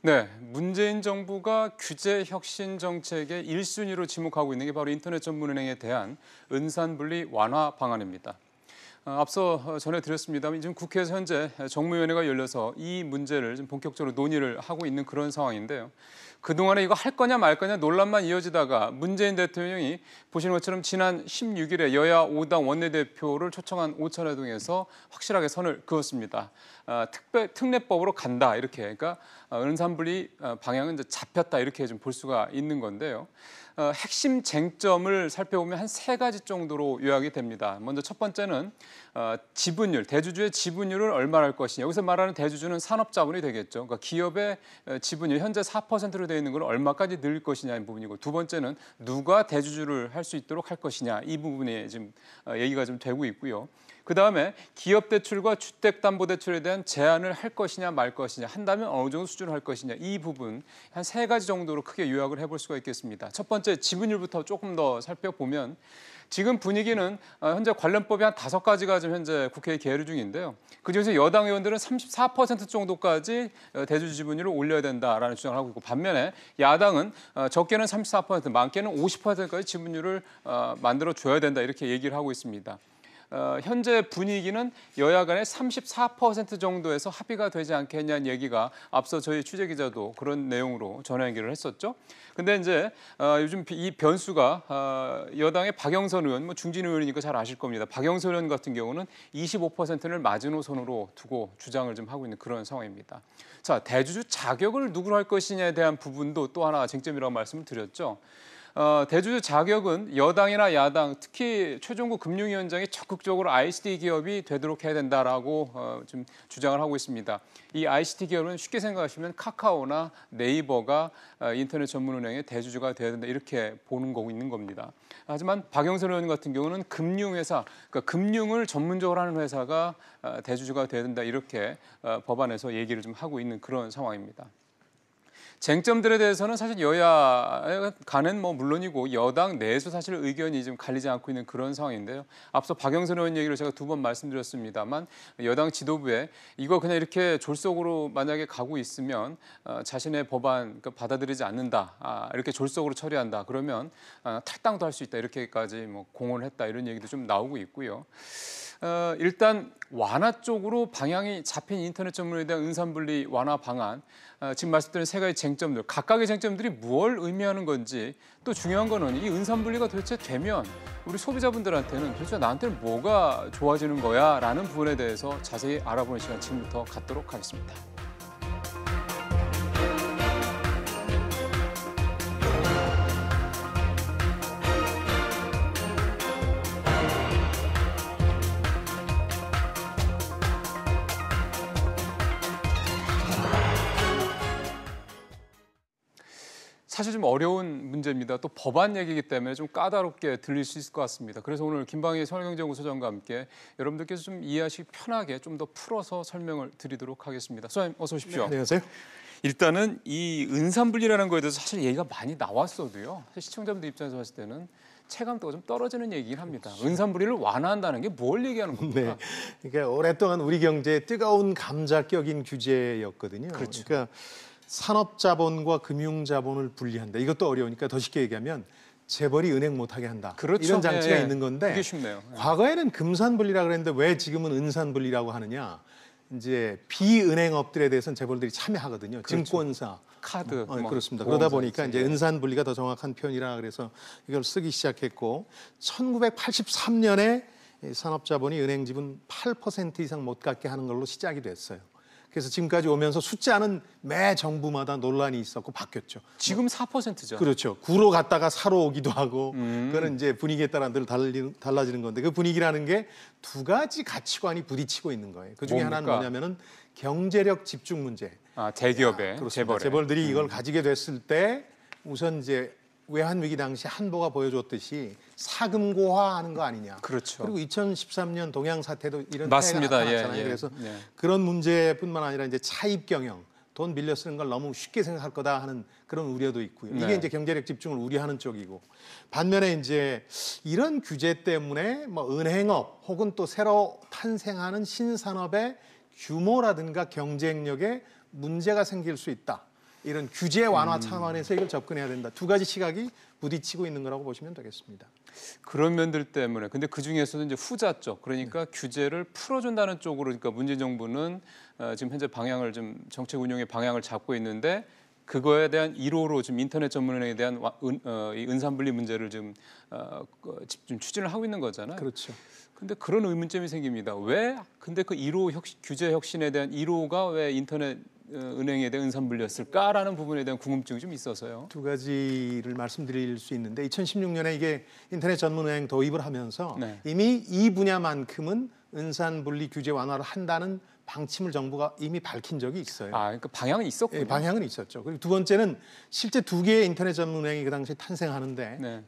네, 문재인 정부가 규제 혁신 정책의 1순위로 지목하고 있는 게 바로 인터넷 전문은행에 대한 은산분리 완화 방안입니다. 앞서 전해드렸습니다만 지금 국회에서 현재 정무위원회가 열려서 이 문제를 좀 본격적으로 논의를 하고 있는 그런 상황인데요. 그동안에 이거 할 거냐 말 거냐 논란만 이어지다가 문재인 대통령이 보시는 것처럼 지난 16일에 여야 5당 원내대표를 초청한 오찬회동에서 확실하게 선을 그었습니다. 특례법으로 간다 이렇게, 그러니까 은산분리 방향은 이제 잡혔다 이렇게 좀 볼 수가 있는 건데요. 핵심 쟁점을 살펴보면 한 3가지 정도로 요약이 됩니다. 먼저 첫 번째는 지분율, 대주주의 지분율을 얼마나 할 것이냐. 여기서 말하는 대주주는 산업자본이 되겠죠. 그러니까 기업의 지분율 현재 4%로 되어 있는 걸 얼마까지 늘 것이냐는 부분이고, 두 번째는 누가 대주주를 할 수 있도록 할 것이냐. 이 부분이 지금 얘기가 좀 되고 있고요. 그다음에 기업 대출과 주택담보대출에 대한 제한을 할 것이냐 말 것이냐, 한다면 어느 정도 수준을 할 것이냐, 이 부분 한 3가지 정도로 크게 요약을 해볼 수가 있겠습니다. 첫 번째 지분율부터 조금 더 살펴보면 지금 분위기는 현재 관련법이 한 5가지가 지금 현재 국회에 계류 중인데요. 그중에서 여당 의원들은 34% 정도까지 대주주 지분율을 올려야 된다라는 주장을 하고 있고, 반면에 야당은 적게는 34%, 많게는 50%까지 지분율을 만들어줘야 된다 이렇게 얘기를 하고 있습니다. 현재 분위기는 여야 간에 34% 정도에서 합의가 되지 않겠냐는 얘기가 앞서 저희 취재기자도 그런 내용으로 전화 연결을 했었죠. 근데 이제 요즘 이 변수가 여당의 박영선 의원, 뭐 중진 의원이니까 잘 아실 겁니다. 박영선 의원 같은 경우는 25%를 마지노선으로 두고 주장을 좀 하고 있는 그런 상황입니다. 자, 대주주 자격을 누구로 할 것이냐에 대한 부분도 또 하나 쟁점이라고 말씀을 드렸죠. 대주주 자격은 여당이나 야당, 특히 최종구 금융위원장이 적극적으로 ICT 기업이 되도록 해야 된다라고 지금 주장을 하고 있습니다. 이 ICT 기업은 쉽게 생각하시면 카카오나 네이버가 인터넷 전문은행의 대주주가 돼야 된다 이렇게 보는 거고 있는 겁니다. 하지만 박영선 의원 같은 경우는 금융회사, 그러니까 금융을 전문적으로 하는 회사가 대주주가 돼야 된다 이렇게 법안에서 얘기를 좀 하고 있는 그런 상황입니다. 쟁점들에 대해서는 사실 여야 간은 뭐 물론이고 여당 내에서 사실 의견이 좀 갈리지 않고 있는 그런 상황인데요. 앞서 박영선 의원 얘기를 제가 2번 말씀드렸습니다만 여당 지도부에 이거 그냥 이렇게 졸속으로 만약에 가고 있으면 자신의 법안 받아들이지 않는다, 이렇게 졸속으로 처리한다 그러면 탈당도 할 수 있다 이렇게까지 뭐 공언을 했다 이런 얘기도 좀 나오고 있고요. 일단 완화 쪽으로 방향이 잡힌 인터넷 전문에 대한 은산분리 완화 방안, 지금 말씀드린 3가지 쟁점들, 각각의 쟁점들이 뭘 의미하는 건지, 또 중요한 거는 이 은산분리가 도대체 되면 우리 소비자분들한테는 도대체 나한테는 뭐가 좋아지는 거야 라는 부분에 대해서 자세히 알아보는 시간 지금부터 갖도록 하겠습니다. 사실 좀 어려운 문제입니다. 또 법안 얘기이기 때문에 좀 까다롭게 들릴 수 있을 것 같습니다. 그래서 오늘 김방희 서울경제연구소장과 함께 여러분들께서 좀 이해하시기 편하게 좀 더 풀어서 설명을 드리도록 하겠습니다. 소장님 어서 오십시오. 네, 안녕하세요. 일단은 이 은산분리라는 거에 대해서 사실 얘기가 많이 나왔어도요. 사실 시청자분들 입장에서 봤을 때는 체감도가 좀 떨어지는 얘기긴 합니다. 은산분리를 완화한다는 게 뭘 얘기하는 겁니까? 네, 그러니까 오랫동안 우리 경제의 뜨거운 감자격인 규제였거든요. 그렇죠. 그러니까 산업자본과 금융자본을 분리한다. 이것도 어려우니까 더 쉽게 얘기하면 재벌이 은행 못하게 한다. 그렇죠. 이런 장치가 예, 예. 있는 건데 그게 쉽네요. 과거에는 금산분리라고 그랬는데 왜 지금은 은산분리라고 하느냐. 이제 비은행업들에 대해서는 재벌들이 참여하거든요. 그렇죠. 증권사, 카드. 그렇습니다. 그러다 보니까 이제 은산분리가 더 정확한 표현이라 그래서 이걸 쓰기 시작했고 1983년에 산업자본이 은행 지분 8% 이상 못 갖게 하는 걸로 시작이 됐어요. 그래서 지금까지 오면서 숫자는 매 정부마다 논란이 있었고 바뀌었죠. 지금 4%죠. 그렇죠. 9로 갔다가 4로 오기도 하고 그거는 이제 분위기에 따라 늘 달라지는 건데 그 분위기라는 게 2가지 가치관이 부딪히고 있는 거예요. 그중에 뭡니까? 하나는 뭐냐면은 경제력 집중 문제. 대기업에, 재벌들이 이걸 가지게 됐을 때 우선 이제 외환위기 당시 한보가 보여줬듯이 사금고화하는 거 아니냐. 그렇죠. 그리고 2013년 동양 사태도 이런 맞습니다. 태해가 나타났잖아요. 예, 예. 그래서 예. 그런 문제뿐만 아니라 이제 차입 경영, 돈 빌려 쓰는 걸 너무 쉽게 생각할 거다 하는 그런 우려도 있고요. 이게 네. 이제 경제력 집중을 우려하는 쪽이고, 반면에 이제 이런 규제 때문에 뭐 은행업 혹은 또 새로 탄생하는 신산업의 규모라든가 경쟁력에 문제가 생길 수 있다. 이런 규제 완화 차원에서 이걸 접근해야 된다. 두 가지 시각이 부딪히고 있는 거라고 보시면 되겠습니다. 그런 면들 때문에 근데 그 중에서도 이제 후자 쪽 그러니까 규제를 풀어준다는 쪽으로 그러니까 문재인 정부는 지금 현재 방향을 좀 정책 운영의 방향을 잡고 있는데 그거에 대한 1호로 지금 인터넷 전문은행에 대한 이 은산분리 문제를 좀 추진을 하고 있는 거잖아요. 그렇죠. 근데 그런 의문점이 생깁니다. 왜? 근데 그 1호 규제 혁신에 대한 1호가 왜 인터넷 은행에 대한 은산분리였을까라는 부분에 대한 궁금증이 좀 있어서요. 두 가지를 말씀드릴 수 있는데 2016년에 이게 인터넷 전문은행 도입을 하면서 네. 이미 이 분야만큼은 은산분리 규제 완화를 한다는 방침을 정부가 이미 밝힌 적이 있어요. 아, 그러니까 방향은 있었군요. 예, 방향은 있었죠. 그리고 두 번째는 실제 두 개의 인터넷 전문은행이 그 당시에 탄생하는데 네.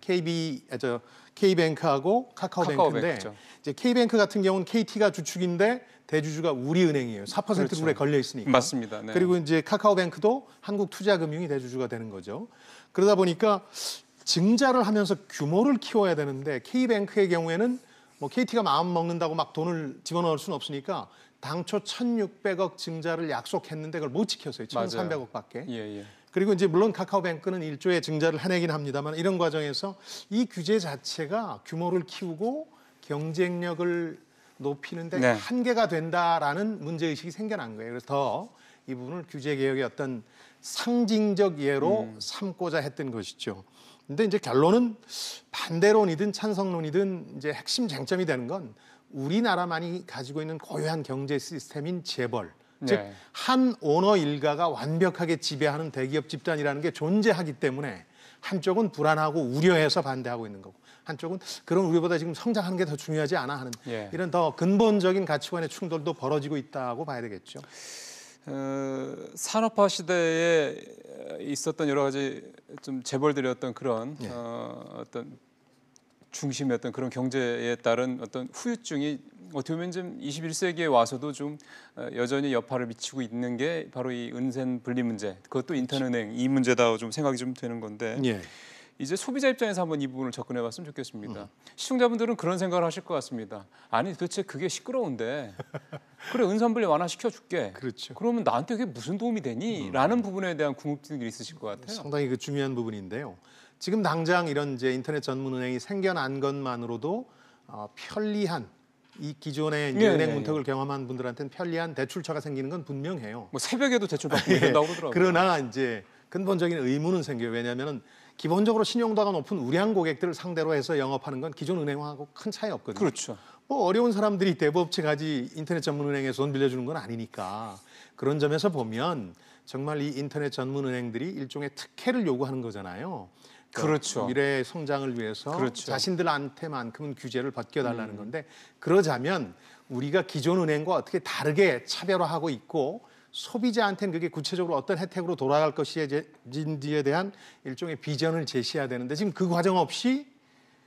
K뱅크하고 카카오뱅크인데 카카오뱅크죠. 이제 K뱅크 같은 경우는 KT가 주축인데 대주주가 우리은행이에요. 4% 그렇죠. 룰에 걸려 있으니까. 맞습니다. 네. 그리고 이제 카카오뱅크도 한국투자금융이 대주주가 되는 거죠. 그러다 보니까 증자를 하면서 규모를 키워야 되는데 K뱅크의 경우에는 뭐 KT가 마음 먹는다고 막 돈을 집어넣을 수는 없으니까 당초 1,600억 증자를 약속했는데 그걸 못 지켰어요. 1,300억밖에. 예. 그리고 이제 물론 카카오뱅크는 1조의 증자를 해내긴 합니다만 이런 과정에서 이 규제 자체가 규모를 키우고 경쟁력을 높이는데 네. 한계가 된다라는 문제의식이 생겨난 거예요. 그래서 더 이 부분을 규제개혁의 어떤 상징적 예로 삼고자 했던 것이죠. 근데 이제 결론은 반대론이든 찬성론이든 이제 핵심 쟁점이 되는 건 우리나라만이 가지고 있는 고유한 경제 시스템인 재벌, 네. 즉 한 오너 일가가 완벽하게 지배하는 대기업 집단이라는 게 존재하기 때문에 한쪽은 불안하고 우려해서 반대하고 있는 거고 한쪽은 그런 우려보다 지금 성장하는 게 더 중요하지 않아 하는 예. 이런 더 근본적인 가치관의 충돌도 벌어지고 있다고 봐야 되겠죠. 산업화 시대에 있었던 여러 가지 좀 재벌들의 어떤 그런 예. 어떤 중심이었던 그런 경제에 따른 어떤 후유증이 어떻게 보면 좀 21세기에 와서도 좀 여전히 여파를 미치고 있는 게 바로 이 은산 분리 문제, 그것도 인터은행 이 문제다 좀 생각이 좀 되는 건데 예. 이제 소비자 입장에서 한번 이 부분을 접근해봤으면 좋겠습니다. 시청자분들은 그런 생각을 하실 것 같습니다. 아니 도대체 그게 시끄러운데 그래 은산분리 완화시켜줄게. 그렇죠. 그러면 나한테 그게 무슨 도움이 되니? 라는 부분에 대한 궁금증이 있으실 것 같아요. 상당히 그 중요한 부분인데요. 지금 당장 이런 이제 인터넷 전문은행이 생겨난 것만으로도 편리한 이 기존의 이제 은행 문턱을 경험한 분들한테는 편리한 대출처가 생기는 건 분명해요. 뭐 새벽에도 대출 받고 된다고 그러더라고요. 그러나 이제 근본적인 의문은 생겨요. 왜냐하면 기본적으로 신용도가 높은 우량 고객들을 상대로 해서 영업하는 건 기존 은행하고 큰 차이 없거든요. 그렇죠. 뭐 어려운 사람들이 대부업체 가지 인터넷 전문은행에서 돈 빌려주는 건 아니니까 그런 점에서 보면 정말 이 인터넷 전문은행들이 일종의 특혜를 요구하는 거잖아요. 그렇죠. 미래의 성장을 위해서 그렇죠. 자신들한테만큼은 규제를 벗겨달라는 건데 그러자면 우리가 기존 은행과 어떻게 다르게 차별화하고 있고 소비자한테는 그게 구체적으로 어떤 혜택으로 돌아갈 것인지에 대한 일종의 비전을 제시해야 되는데 지금 그 과정 없이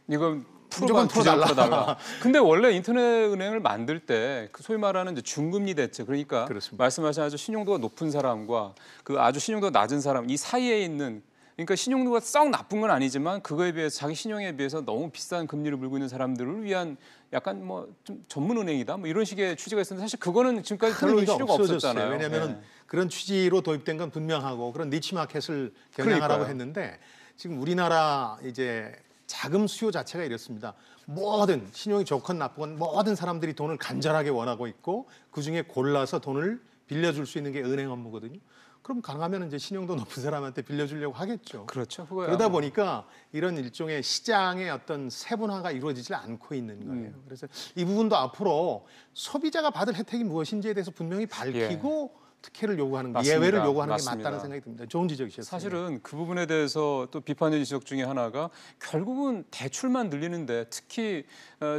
이건 무조건 풀어달라. 근데 원래 인터넷 은행을 만들 때 그 소위 말하는 이제 중금리 대책 그러니까 그렇습니다. 말씀하신 아주 신용도가 높은 사람과 그 아주 신용도가 낮은 사람 이 사이에 있는 그러니까 신용도가 썩 나쁜 건 아니지만 그거에 비해서 자기 신용에 비해서 너무 비싼 금리를 물고 있는 사람들을 위한 약간 뭐 좀 전문 은행이다 뭐 이런 식의 취지가 있었는데 사실 그거는 지금까지 별 의미가 필요가 없었잖아요. 왜냐하면 그런 취지로 도입된 건 분명하고 그런 니치 마켓을 겨냥하라고 그러니까요. 했는데 지금 우리나라 이제 자금 수요 자체가 이렇습니다. 모든 신용이 좋건 나쁘건 모든 사람들이 돈을 간절하게 원하고 있고 그중에 골라서 돈을 빌려줄 수 있는 게 은행 업무거든요. 그럼 가능하면 이제 신용도 높은 사람한테 빌려주려고 하겠죠. 그렇죠. 그거야. 그러다 보니까 이런 일종의 시장의 어떤 세분화가 이루어지지 않고 있는 거예요. 그래서 이 부분도 앞으로 소비자가 받을 혜택이 무엇인지에 대해서 분명히 밝히고 특혜를 요구하는 게, 맞습니다. 예외를 요구하는 맞습니다. 게 맞다는 생각이 듭니다. 좋은 지적이셨습니다. 사실은 그 부분에 대해서 또 비판의 지적 중에 하나가 결국은 대출만 늘리는데 특히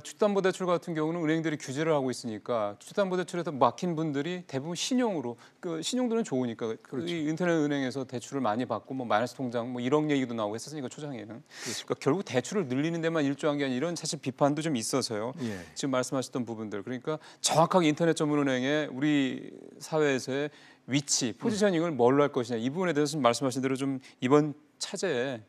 주담보대출 같은 경우는 은행들이 규제를 하고 있으니까 주담보대출에서 막힌 분들이 대부분 신용으로 그 신용도는 좋으니까 그렇죠. 이 인터넷 은행에서 대출을 많이 받고 뭐 마이너스 통장 뭐 이런 얘기도 나오고 했었으니까 초장에는 그러니까 결국 대출을 늘리는 데만 일조한 게 아니라 이런 사실 비판도 좀 있어서요. 예. 지금 말씀하셨던 부분들 그러니까 정확하게 인터넷 전문은행의 우리 사회에서의 위치, 포지셔닝을 뭘로 할 것이냐 이 부분에 대해서 말씀하신 대로 좀 이번 차제에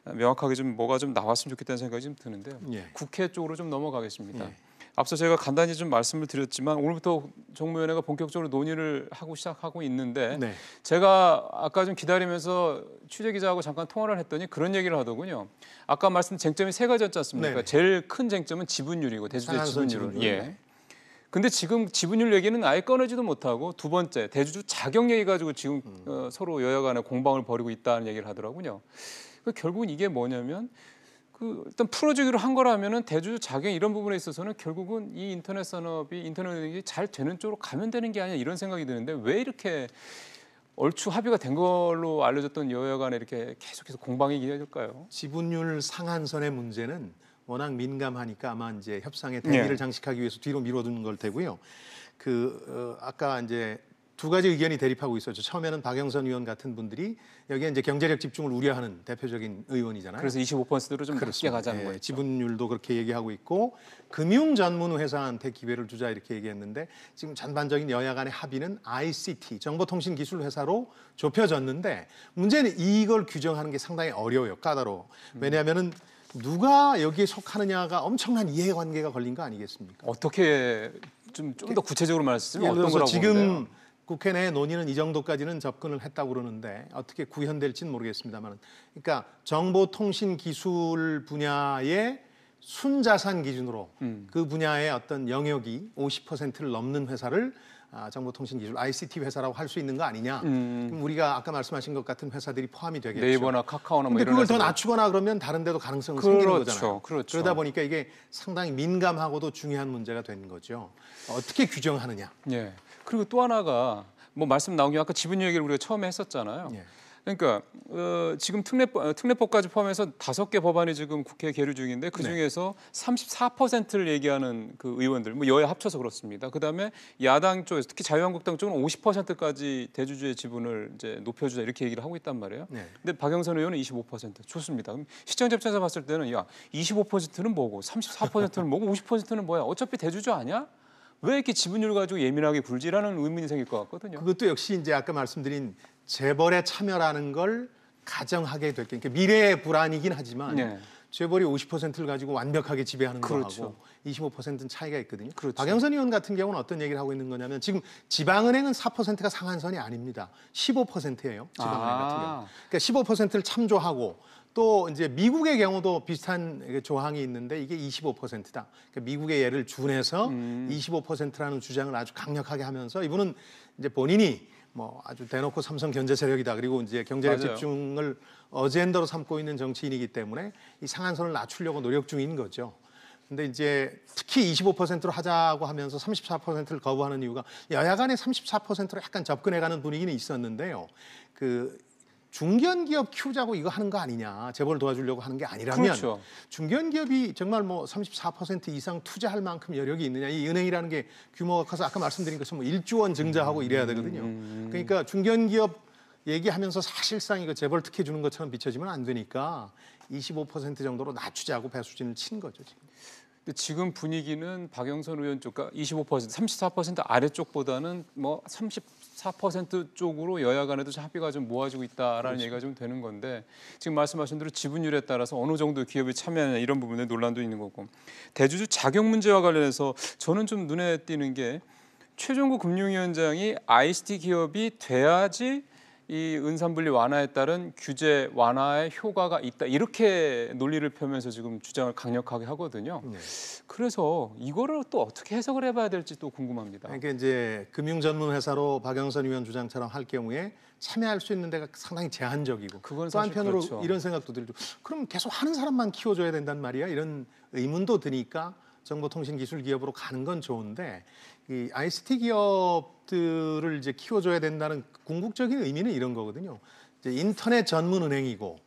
명확하게 좀 뭐가 좀 나왔으면 좋겠다는 생각이 좀 드는데요. 예. 국회 쪽으로 좀 넘어가겠습니다. 예. 앞서 제가 간단히 좀 말씀을 드렸지만 오늘부터 정무위원회가 본격적으로 논의를 시작하고 있는데 네. 제가 아까 좀 기다리면서 취재기자하고 잠깐 통화를 했더니 그런 얘기를 하더군요. 아까 말씀 쟁점이 세 가지였지 않습니까? 네네. 제일 큰 쟁점은 지분율이고 대주주의 상한선 지분율. 지분율. 예. 네. 근데 지금 지분율 얘기는 아예 꺼내지도 못하고 두 번째 대주주 자격 얘기 가지고 지금 서로 여야 간에 공방을 벌이고 있다는 얘기를 하더라고요. 결국은 이게 뭐냐면 일단 풀어주기로 한 거라면은 대주주 자격 이런 부분에 있어서는 결국은 이 인터넷 산업이 인터넷이 잘 되는 쪽으로 가면 되는 게 아니냐 이런 생각이 드는데 왜 이렇게 얼추 합의가 된 걸로 알려졌던 여야 간에 이렇게 계속해서 공방이 이어질까요? 지분율 상한선의 문제는 워낙 민감하니까 아마 이제 협상의 대기를 네. 장식하기 위해서 뒤로 미뤄두는 걸 테고요. 아까 이제 두 가지 의견이 대립하고 있었죠. 처음에는 박영선 의원 같은 분들이 여기에 이제 경제력 집중을 우려하는 대표적인 의원이잖아요. 그래서 25%로 좀 낮게 가자는 거죠. 지분율도 그렇게 얘기하고 있고 금융 전문 회사한테 기회를 주자 이렇게 얘기했는데 지금 전반적인 여야 간의 합의는 ICT, 정보통신기술 회사로 좁혀졌는데 문제는 이걸 규정하는 게 상당히 어려워요. 까다로워. 왜냐하면은 누가 여기에 속하느냐가 엄청난 이해관계가 걸린 거 아니겠습니까? 어떻게 좀 더 구체적으로 말씀하시면 예를 어떤 들어서 거라고 지금 보는데요? 국회 내 논의는 이 정도까지는 접근을 했다고 그러는데 어떻게 구현될지는 모르겠습니다만, 그러니까 정보통신 기술 분야의 순자산 기준으로 그 분야의 어떤 영역이 50%를 넘는 회사를 정보통신기술 ICT 회사라고 할 수 있는 거 아니냐? 그럼 우리가 아까 말씀하신 것 같은 회사들이 포함이 되겠죠. 네이버나 카카오나 뭐 근데 이런 그걸 더 회사들. 낮추거나 그러면 다른 데도 가능성은 생기는 거잖아요. 그렇죠. 그러다 보니까 이게 상당히 민감하고도 중요한 문제가 되는 거죠. 어떻게 규정하느냐? 예. 그리고 또 하나가 뭐 말씀 나온 게 아까 지분율 얘기를 우리가 처음에 했었잖아요. 예. 그러니까 지금 특례법까지 포함해서 5개 법안이 지금 국회에 계류 중인데 그 중에서 34%를 얘기하는 그 의원들, 뭐 여야 합쳐서 그렇습니다. 그다음에 야당 쪽에서 특히 자유한국당 쪽은 50%까지 대주주의 지분을 이제 높여주자 이렇게 얘기를 하고 있단 말이에요. 네. 근데 박영선 의원은 25% 좋습니다. 그럼 시청자 입장에서 봤을 때는 야 25%는 뭐고 34%는 뭐고 50%는 뭐야? 어차피 대주주 아니야? 왜 이렇게 지분율 가지고 예민하게 굴지라는 의문이 생길 것 같거든요. 그것도 역시 이제 아까 말씀드린 재벌의 참여라는 걸 가정하게 될 게, 그러니까 미래의 불안이긴 하지만 네. 재벌이 50%를 가지고 완벽하게 지배하는 그렇죠. 거하고 25%는 차이가 있거든요. 그렇죠. 박영선 의원 같은 경우는 어떤 얘기를 하고 있는 거냐면 지금 지방은행은 4%가 상한선이 아닙니다. 15%예요. 지방은행 같은 경우. 그러니까 15%를 참조하고 또 이제 미국의 경우도 비슷한 조항이 있는데 이게 25%다. 그러니까 미국의 예를 준해서 25%라는 주장을 아주 강력하게 하면서 이분은 이제 본인이 뭐 아주 대놓고 삼성 견제 세력이다. 그리고 이제 경제력 맞아요. 집중을 어젠더로 삼고 있는 정치인이기 때문에 이 상한선을 낮추려고 노력 중인 거죠. 근데 이제 특히 25%로 하자고 하면서 34%를 거부하는 이유가 여야 간에 34%로 약간 접근해가는 분위기는 있었는데요. 중견기업 키우자고 이거 하는 거 아니냐, 재벌 도와주려고 하는 게 아니라면 그렇죠. 중견기업이 정말 뭐 34% 이상 투자할 만큼 여력이 있느냐, 이 은행이라는 게 규모가 커서 아까 말씀드린 것처럼 뭐 1조 원 증자하고 이래야 되거든요. 그러니까 중견기업 얘기하면서 사실상 이거 재벌 특혜 주는 것처럼 비춰지면 안 되니까 25% 정도로 낮추자고 배수진을 친 거죠 지금. 근데 지금 분위기는 박영선 의원 쪽과 25%, 34% 아래쪽보다는 뭐 34% 쪽으로 여야 간에도 합의가 좀 모아지고 있다라는 그렇죠. 얘기가 좀 되는 건데 지금 말씀하신 대로 지분율에 따라서 어느 정도 기업이 참여하냐 이런 부분에 논란도 있는 거고 대주주 자격 문제와 관련해서 저는 좀 눈에 띄는 게 최종구 금융위원장이 ICT 기업이 돼야지 이 은산분리 완화에 따른 규제 완화의 효과가 있다 이렇게 논리를 펴면서 지금 주장을 강력하게 하거든요. 네. 그래서 이거를 또 어떻게 해석을 해봐야 될지 또 궁금합니다. 그러니까 이제 금융 전문 회사로 박영선 의원 주장처럼 할 경우에 참여할 수 있는 데가 상당히 제한적이고 그건 또 사실 한편으로 그렇죠. 이런 생각도 들죠. 그럼 계속 하는 사람만 키워줘야 된단 말이야? 이런 의문도 드니까 정보통신기술 기업으로 가는 건 좋은데 이 ICT 기업들을 이제 키워줘야 된다는 궁극적인 의미는 이런 거거든요. 이제 인터넷 전문 은행이고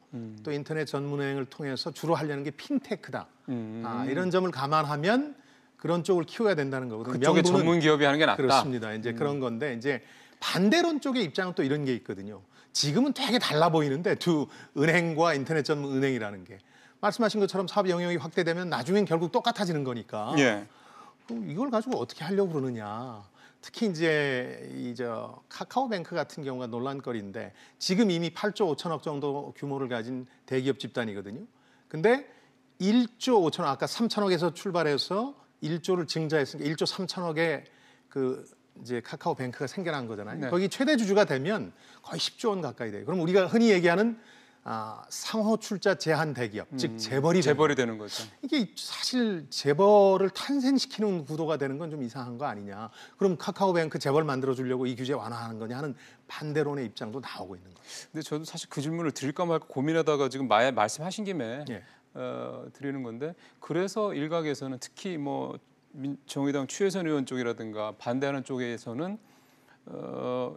또 인터넷 전문 은행을 통해서 주로 하려는 게 핀테크다. 이런 점을 감안하면 그런 쪽을 키워야 된다는 거거든요. 그쪽에 명분은 전문 기업이 하는 게 낫다. 그렇습니다. 이제 그런 건데 이제 반대론 쪽의 입장은 또 이런 게 있거든요. 지금은 되게 달라 보이는데 두 은행과 인터넷 전문 은행이라는 게 말씀하신 것처럼 사업 영역이 확대되면 나중엔 결국 똑같아지는 거니까. 예. 그럼 이걸 가지고 어떻게 하려고 그러느냐. 특히 이제 카카오뱅크 같은 경우가 논란거리인데 지금 이미 8조 5천억 정도 규모를 가진 대기업 집단이거든요. 근데 1조 5천억 아까 3천억에서 출발해서 1조를 증자했으니까 1조 3천억의 그 이제 카카오뱅크가 생겨난 거잖아요. 네. 거기 최대 주주가 되면 거의 10조 원 가까이 돼요. 그럼 우리가 흔히 얘기하는 상호 출자 제한 대기업, 즉 재벌이 되는 거죠. 이게 사실 재벌을 탄생시키는 구도가 되는 건 좀 이상한 거 아니냐. 그럼 카카오뱅크 재벌 만들어 주려고 이 규제 완화하는 거냐 하는 반대론의 입장도 나오고 있는 거예요. 근데 저도 사실 그 질문을 드릴까 말까 고민하다가 지금 말씀하신 김에 예. 드리는 건데, 그래서 일각에서는 특히 뭐 정의당 추혜선 의원 쪽이라든가 반대하는 쪽에서는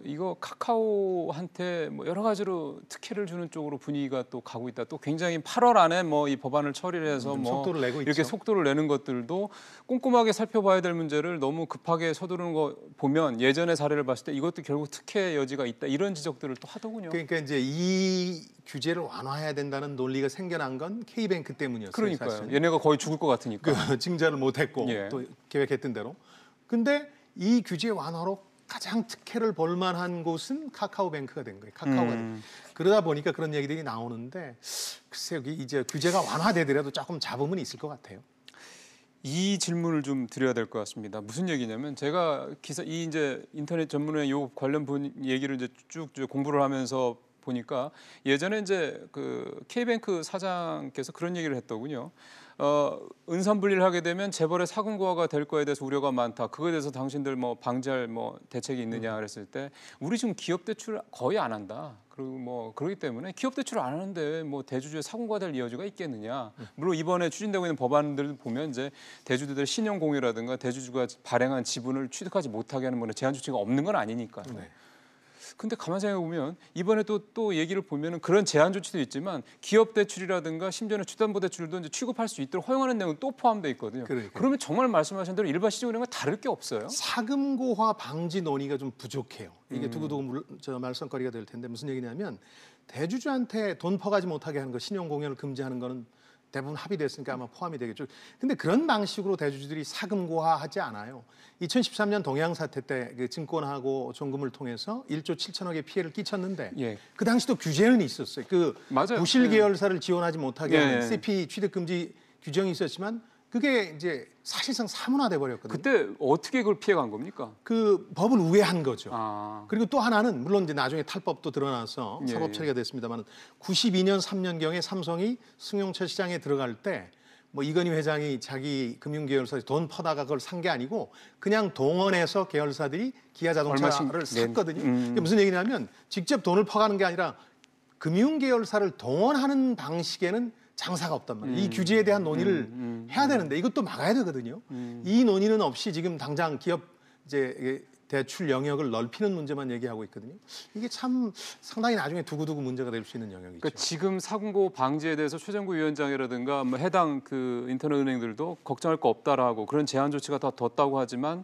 이거 카카오한테 뭐 여러 가지로 특혜를 주는 쪽으로 분위기가 또 가고 있다. 또 굉장히 8월 안에 뭐 이 법안을 처리를 해서 뭐 속도를 내고 이렇게 있죠. 속도를 내는 것들도 꼼꼼하게 살펴봐야 될 문제를 너무 급하게 서두르는 거 보면 예전의 사례를 봤을 때 이것도 결국 특혜 여지가 있다. 이런 지적들을 또 하더군요. 그러니까 이제 이 규제를 완화해야 된다는 논리가 생겨난 건 K뱅크 때문이었어요. 그러니까요. 사실은. 얘네가 거의 죽을 것 같으니까. 그 증자를 못했고 예. 또 계획했던 대로. 근데 이 규제 완화로 가장 특혜를 볼 만한 곳은 카카오뱅크가 된 거예요. 카카오가 그러다 보니까 그런 얘기들이 나오는데 글쎄요, 이제 규제가 완화되더라도 조금 잡음은 있을 것 같아요. 이 질문을 좀 드려야 될 것 같습니다. 무슨 얘기냐면 제가 이 이제 인터넷 전문의 요 관련 얘기를 이제 쭉 공부를 하면서 보니까 예전에 이제 그 K뱅크 사장께서 그런 얘기를 했더군요. 은산 분리를 하게 되면 재벌의 사금고화가 될 거에 대해서 우려가 많다. 그거에 대해서 당신들 뭐 방지할 뭐 대책이 있느냐 그랬을 때 우리 지금 기업 대출 거의 안 한다. 그리고 뭐 그렇기 때문에 기업 대출을 안 하는데 뭐 대주주의 사금고화 될 여지가 있겠느냐. 물론 이번에 추진되고 있는 법안들 보면 이제 대주주들 신용 공유라든가 대주주가 발행한 지분을 취득하지 못하게 하는 뭐 제한 조치가 없는 건 아니니까요. 네. 근데 가만 생각해 보면 이번에 또 얘기를 보면은 그런 제한 조치도 있지만 기업 대출이라든가 심지어는 주담보대출도 이제 취급할 수 있도록 허용하는 내용은 또 포함돼 있거든요. 그러니까요. 그러면 정말 말씀하신 대로 일반 시중은행과 다를 게 없어요. 사금고화 방지 논의가 좀 부족해요. 이게 두고두고 말썽거리가 될 텐데 무슨 얘기냐면 대주주한테 돈 퍼가지 못하게 하는 거, 신용 공여를 금지하는 거는 대부분 합의됐으니까 아마 포함이 되겠죠. 근데 그런 방식으로 대주주들이 사금고화하지 않아요. 2013년 동양 사태 때 그 증권하고 종금을 통해서 1조 7천억의 피해를 끼쳤는데 예. 그 당시도 규제는 있었어요. 그 맞아요. 부실 예. 계열사를 지원하지 못하게 예. 하는 CP 취득 금지 규정이 있었지만 그게 이제 사실상 사문화돼 버렸거든요. 그때 어떻게 그걸 피해간 겁니까? 그 법을 우회한 거죠. 아, 그리고 또 하나는 물론 이제 나중에 탈법도 드러나서 예, 사법 처리가 됐습니다만 92년 3년경에 삼성이 승용차 시장에 들어갈 때 뭐 이건희 회장이 자기 금융계열사에 돈 퍼다가 그걸 산 게 아니고 그냥 동원해서 계열사들이 기아 자동차를 샀거든요. 이게 무슨 얘기냐면 직접 돈을 퍼가는 게 아니라 금융계열사를 동원하는 방식에는 장사가 없단 말이에요. 이 규제에 대한 논의를 해야 되는데 이것도 막아야 되거든요. 이 논의는 없이 지금 당장 기업 이제 대출 영역을 넓히는 문제만 얘기하고 있거든요. 이게 참 상당히 나중에 두고두고 문제가 될 수 있는 영역이죠. 그러니까 지금 사금고 방지에 대해서 최정구 위원장이라든가 뭐 해당 그 인터넷 은행들도 걱정할 거 없다라고 그런 제한 조치가 다 뒀다고 하지만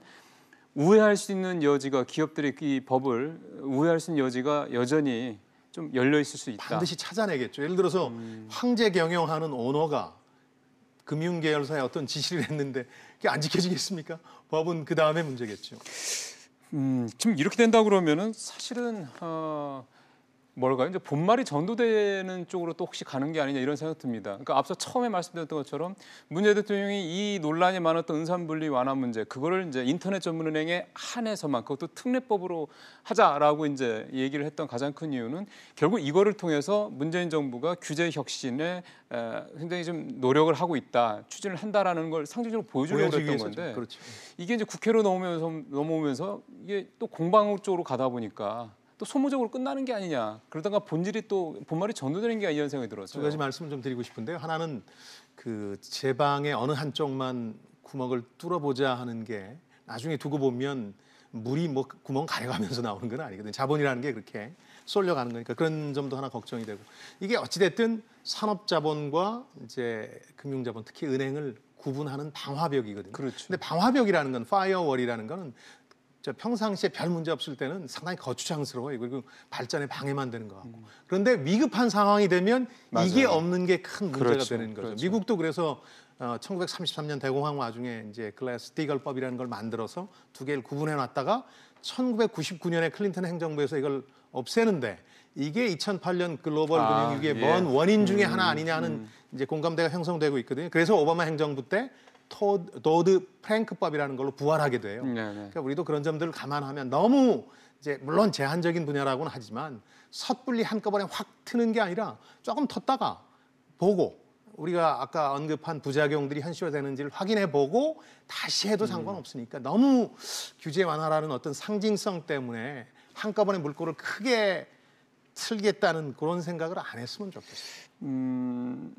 우회할 수 있는 여지가 기업들이 이 법을 우회할 수 있는 여지가 여전히 좀 열려 있을 수 있다. 반드시 찾아내겠죠. 예를 들어서 황제 경영하는 오너가 금융계열사에 어떤 지시를 했는데 그게 안 지켜지겠습니까? 법은 그 다음에 문제겠죠. 지금 이렇게 된다 그러면은 사실은 뭘까요? 이제 본말이 전도되는 쪽으로 또 혹시 가는 게 아니냐 이런 생각 듭니다. 그러니까 앞서 처음에 말씀드렸던 것처럼 문재인 대통령이 이 논란이 많았던 은산분리 완화 문제 그거를 이제 인터넷 전문은행에 한해서만 그것도 특례법으로 하자라고 이제 얘기를 했던 가장 큰 이유는 결국 이거를 통해서 문재인 정부가 규제 혁신에 굉장히 좀 노력을 하고 있다, 추진을 한다라는 걸 상징적으로 보여주려고 했던 건데 그렇죠. 이게 이제 국회로 넘어오면서 이게 또 공방 쪽으로 가다 보니까. 또 소모적으로 끝나는 게 아니냐. 그러다가 본말이 전도되는 게 아니냐는 생각이 들었어요. 두 가지 말씀을 좀 드리고 싶은데요. 하나는 그 제방의 어느 한쪽만 구멍을 뚫어보자 하는 게 나중에 두고 보면 물이 뭐 구멍 가려가면서 나오는 건 아니거든요. 자본이라는 게 그렇게 쏠려가는 거니까 그런 점도 하나 걱정이 되고 이게 어찌됐든 산업자본과 이제 금융자본 특히 은행을 구분하는 방화벽이거든요. 그렇죠. 근데 방화벽이라는 건 파이어월이라는 거는 평상시에 별 문제 없을 때는 상당히 거추장스러워요. 그리고 발전에 방해만 되는 것 같고. 그런데 위급한 상황이 되면 맞아요. 이게 없는 게 큰 문제가 그렇죠. 되는 거죠. 그렇죠. 미국도 그래서 1933년 대공황 와중에 이제 글래스-스티글법이라는 걸 만들어서 두 개를 구분해 놨다가 1999년에 클린턴 행정부에서 이걸 없애는데 이게 2008년 글로벌 금융위기의 예. 먼 원인 중에 하나 아니냐는 이제 공감대가 형성되고 있거든요. 그래서 오바마 행정부 때 도드 프랭크법이라는 걸로 부활하게 돼요. 네네. 그러니까 우리도 그런 점들을 감안하면 너무 이제 물론 제한적인 분야라고는 하지만 섣불리 한꺼번에 확 트는 게 아니라 조금 텄다가 보고 우리가 아까 언급한 부작용들이 현실화되는지를 확인해 보고 다시 해도 상관없으니까 너무 규제 완화라는 어떤 상징성 때문에 한꺼번에 물꼬를 크게 틀겠다는 그런 생각을 안 했으면 좋겠어요.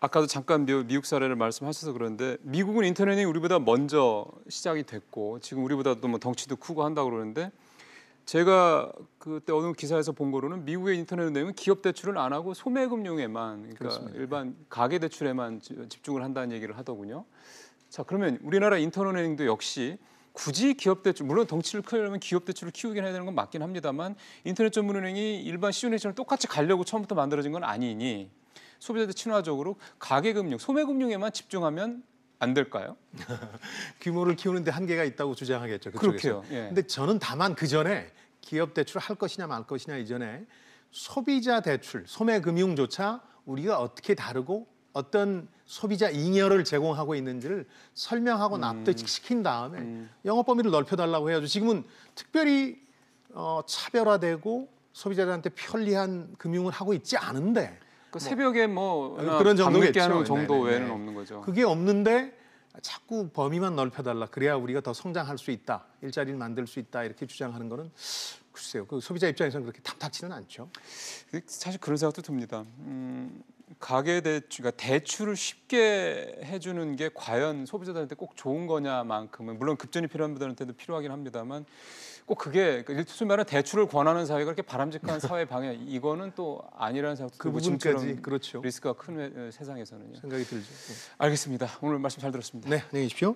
아까도 잠깐 미국 사례를 말씀하셔서 그런데 미국은 인터넷이 우리보다 먼저 시작이 됐고 지금 우리보다도 뭐 덩치도 크고 한다고 그러는데 제가 그때 어느 기사에서 본 거로는 미국의 인터넷 은행은 기업 대출을 안 하고 소매금융에만 그러니까 그렇습니다. 일반 가계 대출에만 집중을 한다는 얘기를 하더군요. 자 그러면 우리나라 인터넷 은행도 역시 굳이 기업 대출 물론 덩치를 크려면 기업 대출을 키우긴 해야 되는 건 맞긴 합니다만 인터넷 전문 은행이 일반 시중은행처럼 똑같이 가려고 처음부터 만들어진 건 아니니 소비자들 친화적으로 가계금융, 소매금융에만 집중하면 안 될까요? 규모를 키우는데 한계가 있다고 주장하겠죠. 그쪽에서. 그렇게요. 예. 근데 저는 다만 그 전에 기업 대출을 할 것이냐 말 것이냐 이전에 소비자 대출, 소매금융조차 우리가 어떻게 다르고 어떤 소비자 잉여를 제공하고 있는지를 설명하고 납득시킨 다음에 영업 범위를 넓혀달라고 해야죠. 지금은 특별히 차별화되고 소비자들한테 편리한 금융을 하고 있지 않은데 그 새벽에 뭐 그런 밤늦게 정도겠죠. 하는 정도 네네네. 외에는 없는 거죠. 그게 없는데 자꾸 범위만 넓혀달라. 그래야 우리가 더 성장할 수 있다. 일자리를 만들 수 있다. 이렇게 주장하는 거는 글쎄요. 그 소비자 입장에서는 그렇게 탐탁지는 않죠. 사실 그런 생각도 듭니다. 가계 대출, 그러니까 대출을 쉽게 해주는 게 과연 소비자들한테 꼭 좋은 거냐만큼은 물론 급전이 필요한 분들한테도 필요하긴 합니다만 꼭 그게 소위 말하는 대출을 권하는 사회가 그렇게 바람직한 사회 방향 이거는 또 아니라는 생각도 그 들고 부분까지 지금처럼 그렇죠. 리스크가 큰 세상에서는요. 생각이 들죠. 알겠습니다. 오늘 말씀 잘 들었습니다. 네, 안녕히 계십시오.